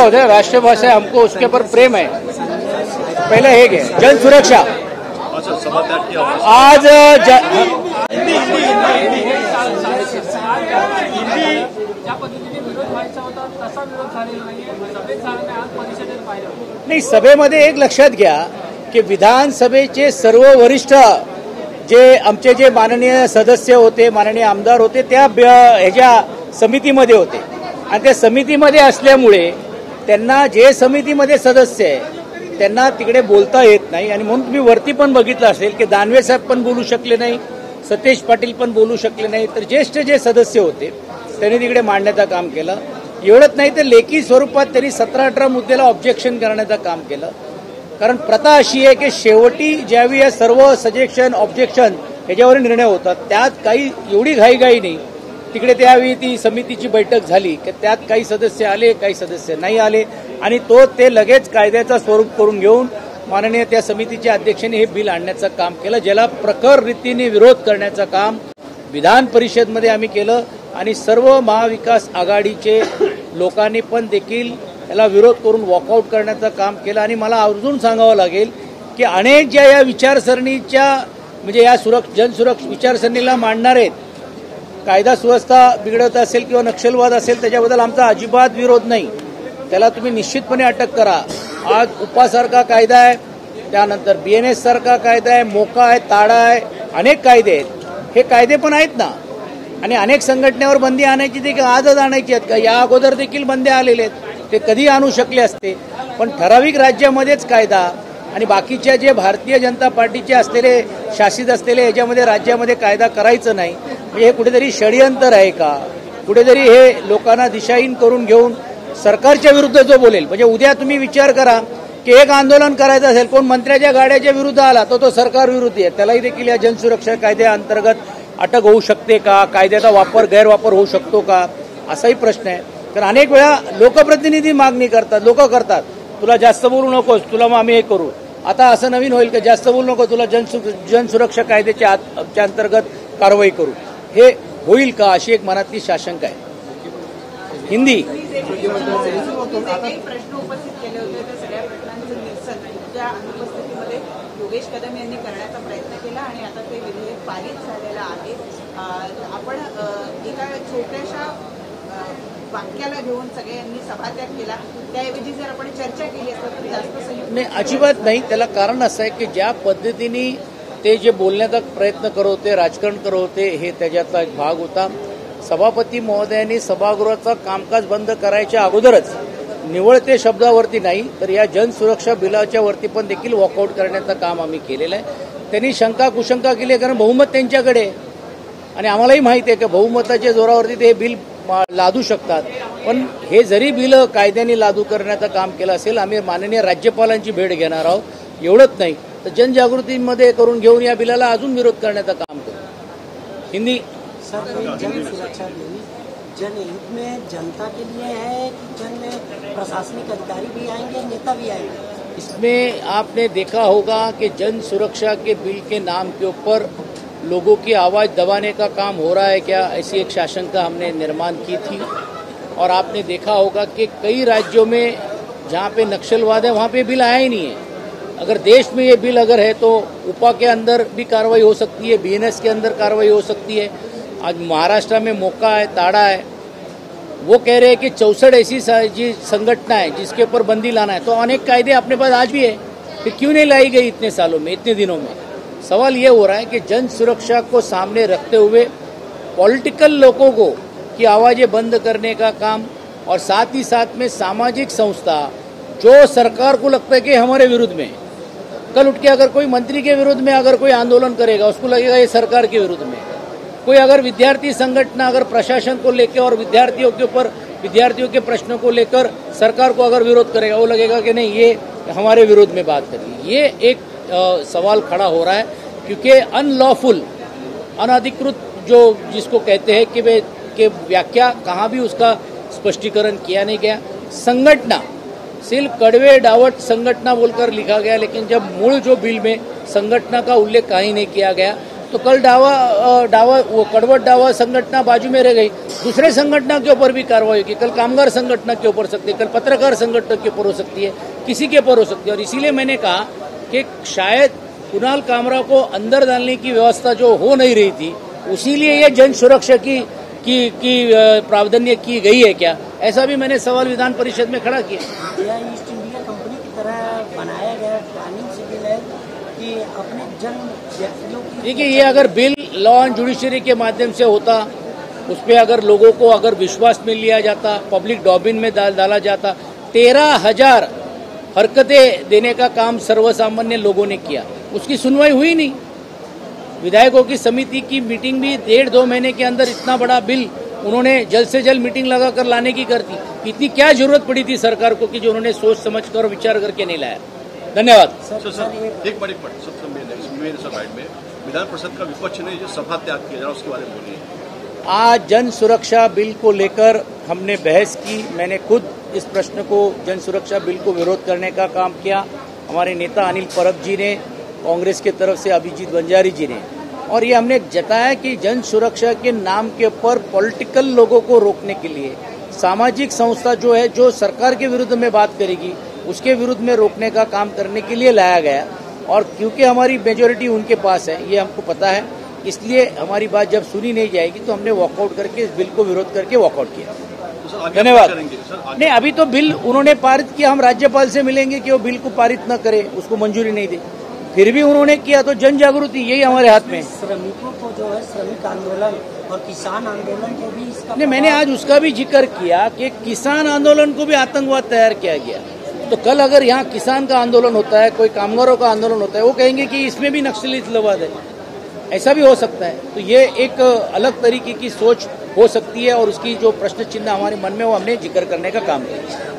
होता है, राष्ट्रभाषा है, हमको उसके ऊपर प्रेम है। पहले हे घे जन सुरक्षा। आज नाही, सभेमध्ये एक लक्षात घ्या की विधानसभेचे सर्व वरिष्ठ जे आमचे जे माननीय सदस्य होते, माननीय आमदार होते, त्या ह्याच्या समितीमध्ये होते आणि त्या समितीमध्ये असल्यामुळे त्यांना जे समितीमध्ये सदस्य आहे त्यांना तिकडे बोलता येत नाही आणि म्हणून तुम्ही वरती पण बघितलं असेल की दानवे साहेब पण बोलू शकले नाही, सतेज पाटील पण बोलू शकले नाही, तर ज्येष्ठ जे सदस्य होते त्यांनी तिकडे मांडण्याचं काम केलं। एवढंच नाही तर लेखी स्वरूपात त्यांनी 17-18 मुद्द्याला ऑब्जेक्शन करण्याचं काम केलं। कारण प्रथा अशी आहे की शेवटी ज्यावेळी या सर्व सजेशन ऑब्जेक्शन ह्याच्यावर निर्णय होतात, त्यात काही एवढी घाईघाई नाही। तिकडे त्यावेळी ती समितीची बैठक झाली की त्यात काही सदस्य आले, काही सदस्य नाही आले आणि ते लगेच कायद्याचा स्वरूप करून घेऊन माननीय त्या समितीच्या अध्यक्षांनी हे बिल आणण्याचं काम केलं, ज्याला प्रखर रीतीने विरोध करण्याचं काम विधान परिषदमध्ये आम्ही केलं आणि सर्व महाविकास आघाडीचे लोकांनी पण देखील याला विरोध करून वॉकआउट करण्याचं काम केलं। आणि मला अजून सांगावं लागेल की अनेक ज्या या विचारसरणीच्या म्हणजे या जनसुरक्षा विचारसरणीला मांडणार आहेत, कायदा सुव्यवस्था बिघडत असेल किंवा नक्षलवाद असेल त्याच्याबद्दल आमचा अजिबात विरोध नाही, त्याला तुम्ही निश्चितपणे अटक करा। आज उपासारखा कायदा आहे, त्यानंतर BNS सारखा कायदा आहे, मोका आहे, ताडा आहे, अनेक कायदे आहेत। हे कायदे पण आहेत ना आणि अनेक संघटनेवर बंदी आणायची ते आजच आणायची आहेत का? या अगोदर देखील बंदी आलेले आहेत, ते कधी आणू शकले असते, पण ठराविक राज्यामध्येच कायदा आणि बाकीच्या जे भारतीय जनता पार्टीचे असलेले शासित असलेले याच्यामध्ये राज्यामध्ये कायदा करायचं नाही, म्हणजे हे कुठेतरी षडयंत्र आहे का? कुठेतरी हे लोकांना दिशाहीन करून घेऊन सरकारच्या विरुद्ध जो बोलेल, म्हणजे उद्या तुम्ही विचार करा की एक आंदोलन करायचं असेल, कोण मंत्र्याच्या गाड्याच्या विरुद्ध आला तो सरकार विरोधी आहे, त्यालाही देखील या जनसुरक्षा कायद्याअंतर्गत अटक होऊ शकते का? कायद्याचा गैरवापर होऊ शकतो का? असाही प्रश्न आहे। कारण अनेक वेळा लोकप्रतिनिधी मागणी करतात, लोक करतात तुला जास्त बोलू नकोस, तुला मग आम्ही हे करू। आता असं नवीन होईल की जास्त बोलू नको, तुला जनसुरक्षा कायद्याच्या अंतर्गत कारवाई करू, हे होईल का? अशी एक मनातली शाशंका आहे। हिंदी प्रश्न उपस्थित केले होते, त्या सगळ्या प्रश्नांचं निरसन त्या अनुपस्थितीमध्ये योगेश कदम यांनी करण्याचा प्रयत्न केला आणि आता ते विधेयक पारित झालेलं आहे। आपण एका छोट्याशा वाक्याला घेऊन सगळ्यांनी सभात्याग केला, त्याऐवजी जर आपण चर्चा केली असतं तर जास्त संयुक्त नाही, अजिबात नाही। त्याला कारण असं आहे की ज्या पद्धतीने ते जे बोलण्याचा प्रयत्न करत होते, राजकारण करत होते, हे त्याच्यातला एक भाग होता। सभापती महोदयांनी सभागृहाचं कामकाज बंद करायच्या अगोदरच निवळते शब्दावरती नाही तर या जनसुरक्षा बिलाच्या वरती पण देखील वॉकआउट करण्याचं काम आम्ही केलेलं आहे। त्यांनी शंका कुशंका केली कारण बहुमत त्यांच्याकडे आणि आम्हालाही माहिती आहे की बहुमताच्या जोरावरती ते बिल लादू शकतात, पण हे जरी बिल कायद्याने लागू करण्याचं काम केलं असेल, आम्ही माननीय राज्यपालांची भेट घेणार आहोत। एवढंच नाही तर जनजागृतीमध्ये करून घेऊन या बिलाला अजून विरोध करण्याचं काम करू। हिंदी सर, जन सुरक्षा बिल जनहित में जनता के लिए है कि जन प्रशासनिक अधिकारी भी आएंगे, नेता भी आएंगे? इसमें आपने देखा होगा कि जन सुरक्षा के बिल के नाम के ऊपर लोगों की आवाज़ दबाने का काम हो रहा है क्या, ऐसी एक आशंका हमने निर्माण की थी। और आपने देखा होगा कि कई राज्यों में जहाँ पे नक्सलवाद है वहाँ पे बिल आया ही नहीं है। अगर देश में ये बिल अगर है तो उपा के अंदर भी कार्रवाई हो सकती है, BNS के अंदर कार्रवाई हो सकती है। आज महाराष्ट्र में मोका है, ताड़ा है, वो कह रहे हैं कि 64 ऐसी जी संगठना है जिसके ऊपर बंदी लाना है, तो अनेक कायदे अपने पास आज भी है, फिर क्यों नहीं लाई गई इतने सालों में, इतने दिनों में? सवाल ये हो रहा है कि जन सुरक्षा को सामने रखते हुए पॉलिटिकल लोगों को की आवाज़ें बंद करने का काम और साथ ही साथ में सामाजिक संस्था जो सरकार को लगता है कि हमारे विरुद्ध में, कल उठ के अगर कोई मंत्री के विरुद्ध में अगर कोई आंदोलन करेगा उसको लगेगा ये सरकार के विरुद्ध में। कोई अगर विद्यार्थी संगठन अगर प्रशासन को लेकर और विद्यार्थियों के ऊपर विद्यार्थियों के प्रश्नों को लेकर सरकार को अगर विरोध करेगा, वो लगेगा कि नहीं ये हमारे विरोध में बात करिए। ये एक सवाल खड़ा हो रहा है क्योंकि अनलॉफुल अनधिकृत जो जिसको कहते हैं कि वे के व्याख्या कहाँ भी उसका स्पष्टीकरण किया नहीं गया। संगठना सिर्फ कड़वे डावट संगठना बोलकर लिखा गया, लेकिन जब मूल जो बिल में संगठना का उल्लेख कहीं नहीं किया गया तो कल वो कड़वट डावा संगठना बाजू में रह गई, दूसरे संगठन के ऊपर भी कार्रवाई होगी। कल कामगार संगठन के ऊपर सकती है, कल पत्रकार संगठन के ऊपर हो सकती है, किसी के ऊपर हो सकती है। और इसीलिए मैंने कहा कि शायद कुणाल कामरा को अंदर डालने की व्यवस्था जो हो नहीं रही थी, उसीलिए ये जन सुरक्षा की प्रावधान की गई है क्या, ऐसा भी मैंने सवाल विधान परिषद में खड़ा किया। ईस्ट इंडिया कंपनी की तरह बनाया गया प्लानिंग सिविल है कि अपने जन व्यक्तियों की। देखिए, ये अगर बिल लॉ एंड जुडिशरी के माध्यम से होता, उस पर अगर लोगों को अगर विश्वास में लिया जाता, पब्लिक डॉबिन में डाला जाता, 13,000 हरकतें देने का काम सर्वसामान्य लोगों ने किया, उसकी सुनवाई हुई नहीं। विधायकों की समिति की मीटिंग भी 1.5-2 महीने के अंदर इतना बड़ा बिल उन्होंने जल्द से जल्द मीटिंग लगाकर लाने की करती। इतनी क्या जरूरत पड़ी थी सरकार को कि जो उन्होंने सोच समझ कर विचार करके नहीं लाया। धन्यवाद। सर एक बड़ी सबसे मेरे साइड में विधान परिषद का विपक्ष ने जो सभा त्याग किया, जरा उसके बारे में बोलिए। आज जन सुरक्षा बिल को लेकर हमने बहस की। मैंने खुद इस प्रश्न को, जन सुरक्षा बिल को विरोध करने का काम किया। हमारे नेता अनिल परब जी ने, कांग्रेस के तरफ से अभिजीत बंजारी जी ने, और ये हमने जताया कि जन सुरक्षा के नाम के ऊपर पॉलिटिकल लोगों को रोकने के लिए सामाजिक संस्था जो है, जो सरकार के विरुद्ध में बात करेगी, उसके विरुद्ध में रोकने का काम करने के लिए लाया गया। और क्योंकि हमारी मेजोरिटी उनके पास है, ये हमको पता है, इसलिए हमारी बात जब सुनी नहीं जाएगी तो हमने वॉकआउट करके इस बिल को विरोध करके वॉकआउट किया। धन्यवाद। नहीं, अभी तो बिल उन्होंने पारित किया, हम राज्यपाल से मिलेंगे कि वो बिल को पारित न करे, उसको मंजूरी नहीं दे। फिर भी उन्होंने किया तो जन जागृति यही हमारे हाथ में। श्रमिकों को जो है श्रमिक आंदोलन और किसान आंदोलन को भी इसका नहीं, मैंने आज उसका भी जिक्र किया कि किसान आंदोलन को भी आतंकवाद तैयार किया गया। तो कल अगर यहाँ किसान का आंदोलन होता है, कोई कामगारों का आंदोलन होता है, वो कहेंगे कि इसमें भी नक्सली इस्लामाबाद है, ऐसा भी हो सकता है। तो ये एक अलग तरीके की सोच हो सकती है और उसकी जो प्रश्न चिन्ह हमारे मन में, वो हमने जिक्र करने का काम किया।